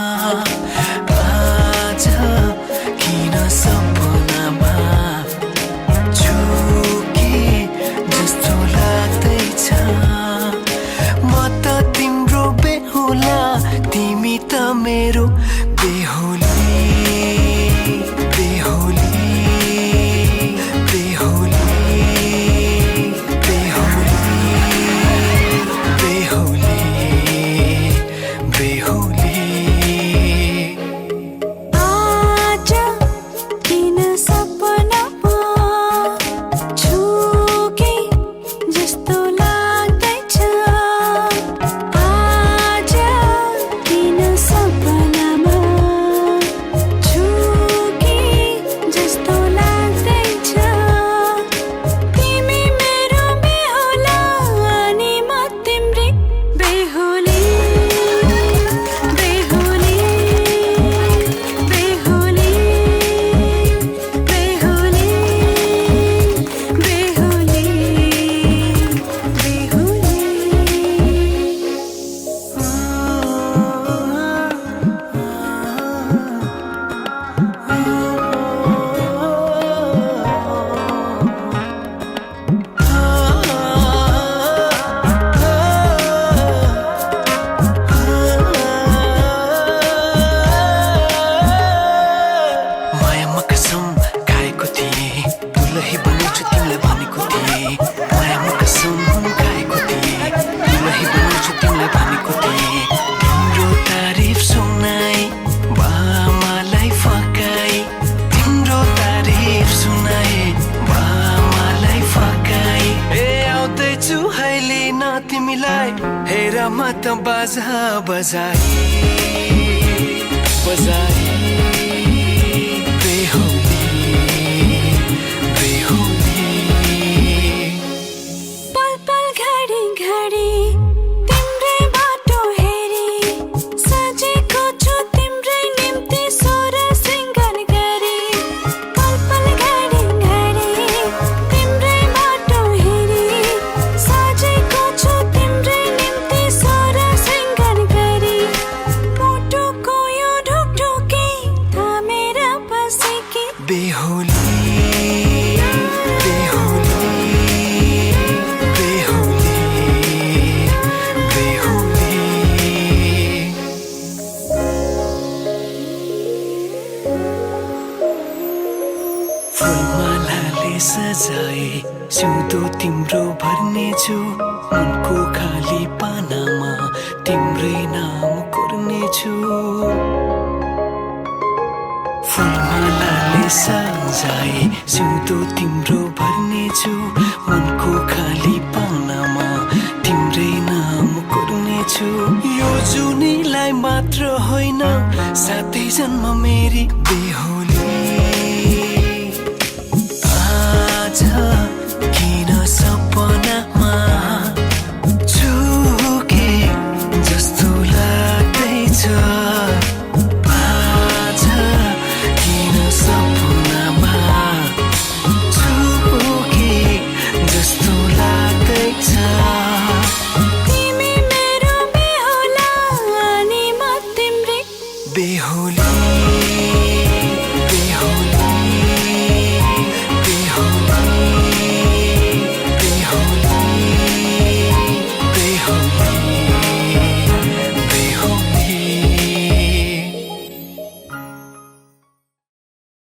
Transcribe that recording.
आज किन सपनामा झुके जस्तो लाग्दैछ म त तिम्रो बेहुला तिमी त मेरो बेहुली बेहुली बेहुली बेहुली बेहुली आज किन सपनामा झुके जस्तो लाग्दैछ आज किन सपनामा झुके जस्तो लाग्दैछ तिमी मेरो बेहुला अनि म तिम्रै बेहुली बेहुली बेहुली बेहुली बेहुली मायामा कसम खाएको थिएँ दुलही बनाउँछु तिमीलाई भनेको थिएँ मायामा कसम खाएको थिएँ दुलही बनाउँछु तिमीलाई भनेको थिएँ तिम्रो तारिफ सुनाई बामालाई फकाई तिम्रो तारिफ सुनाई बामालाई फकाई ए आउँदैछु अहिले न तिमीलाई हेर म त बाजा बजाई बजाई बेहुली बेहुली पल पल घडी घडी तिम्रै बाटो हेरी सजेको छु तिम्रै निम्ति सोर सिंगार गरी पल पल घडी घडी तिम्रै बाटो हेरी सजेको छु तिम्रै निम्ति सोर सिंगार गरी मुटुको यो ढुकढुकी थामेर बसेकी बेहुली बेहुली बेहुली बेहुली फुलमालाले सजाए सिउँदो तिम्रो भर्नेछु मनको खाली पानामा तिम्रै नाम कोर्नेछु फुलमालाले सजाए सिउँदो तिम्रो भर्नेछु मनको खाली पानामा तिम्रै नाम कोर्नेछु यो जुनीलाई मात्र होइन साथै जन्म मेरी बेहुली आज किन सपनामा झुके जस्तो लाग्दैछ आज किन सपनामा झुके जस्तो लाग्दैछ तिमी मेरो बेहुला अनि म तिम्रै बेहुली